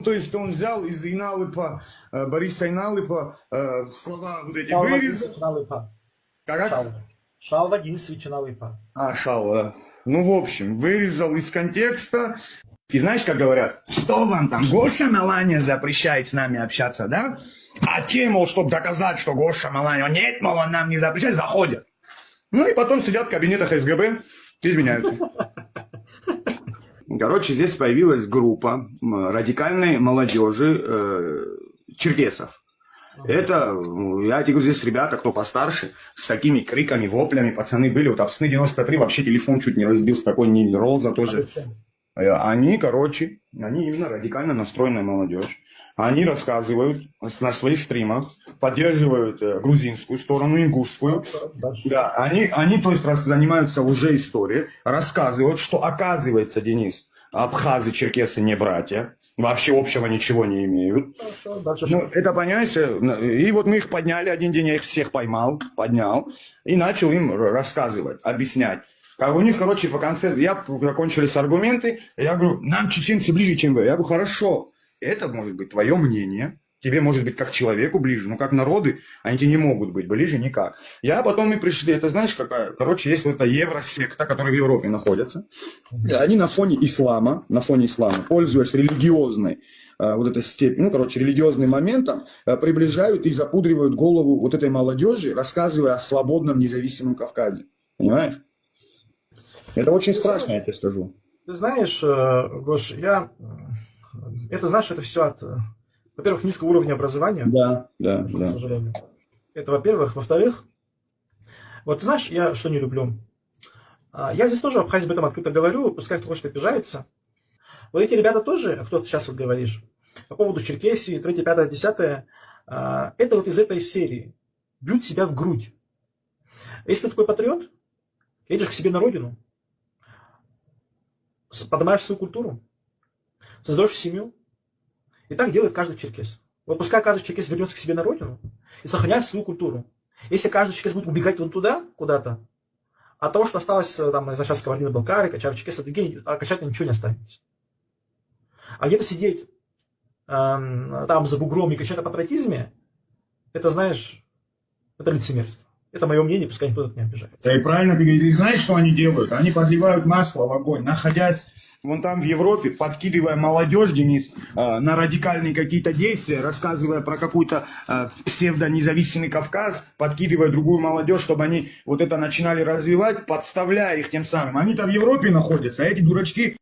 То есть он взял из Иналыпа, Бориса Иналыпа, слова вот эти Шалва вырезал. Денисовича Налыпа. Как? Шалва Денисовича Налыпа. Шал. Ну, в общем, вырезал из контекста. И знаешь, как говорят, что вам там, Гоша Маланя запрещает с нами общаться, да? А те, мол, чтобы доказать, что Гоша Маланя, нет, мол, он нам не запрещает, заходят. Ну, и потом сидят в кабинетах СГБ и изменяются. Короче, здесь появилась группа радикальной молодежи черкесов. Это, я тебе говорю, здесь ребята, кто постарше, с такими криками, воплями, пацаны были, вот Апсны 93 вообще телефон чуть не разбил, с такой Роза тоже. Они, короче, они именно радикально настроенная молодежь. Они рассказывают на своих стримах, поддерживают грузинскую сторону, ингушскую. Да, они то есть, занимаются уже историей, рассказывают, что оказывается, Денис, абхазы, черкесы не братья, вообще общего ничего не имеют. Ну, это, понимаешь, и вот мы их подняли, один день я их всех поймал, поднял, и начал им рассказывать, объяснять. У них, короче, по конце, закончились аргументы, я говорю, нам чеченцы ближе, чем вы. Я говорю, хорошо, это может быть твое мнение, тебе может быть как человеку ближе, но как народы, они тебе не могут быть ближе никак. Потом мы пришли, это знаешь какая, короче, есть вот эта евросекта, которая в Европе находится, они на фоне ислама, пользуясь религиозной вот этой степью, ну, короче, религиозным моментом, приближают и запудривают голову вот этой молодежи, рассказывая о свободном независимом Кавказе. Понимаешь? Это очень страшно, я тебе скажу. Ты знаешь, Гош, это все от, во-первых, низкого уровня образования. Да. К сожалению. Это, во-первых. Во-вторых, вот ты знаешь, я что не люблю? Я здесь тоже в Абхазии об этом открыто говорю, пускай кто хочет обижается. Вот эти ребята тоже, кто ты сейчас вот говоришь, по поводу Черкесии, 3, 5, 10, это вот из этой серии. Бьют себя в грудь. Если ты такой патриот, едешь к себе на родину, поднимаешь свою культуру, создаешь семью. И так делает каждый черкес. Вот пускай каждый черкес вернется к себе на родину и сохраняет свою культуру. Если каждый черкес будет убегать вон туда, куда-то, от того, что осталось, там, сейчас Кабардино-Балкария, Качар, Черкес, а качать ничего не останется. А где-то сидеть там за бугром и качать о патриотизме, это, знаешь, это лицемерство. Это мое мнение, пускай никто так не обижается. Да и правильно ты говоришь, и знаешь, что они делают? Они подливают масло в огонь, находясь вон там в Европе, подкидывая молодежь, Денис, на радикальные какие-то действия, рассказывая про какой-то псевдонезависимый Кавказ, подкидывая другую молодежь, чтобы они вот это начинали развивать, подставляя их тем самым. Они там в Европе находятся, а эти дурачки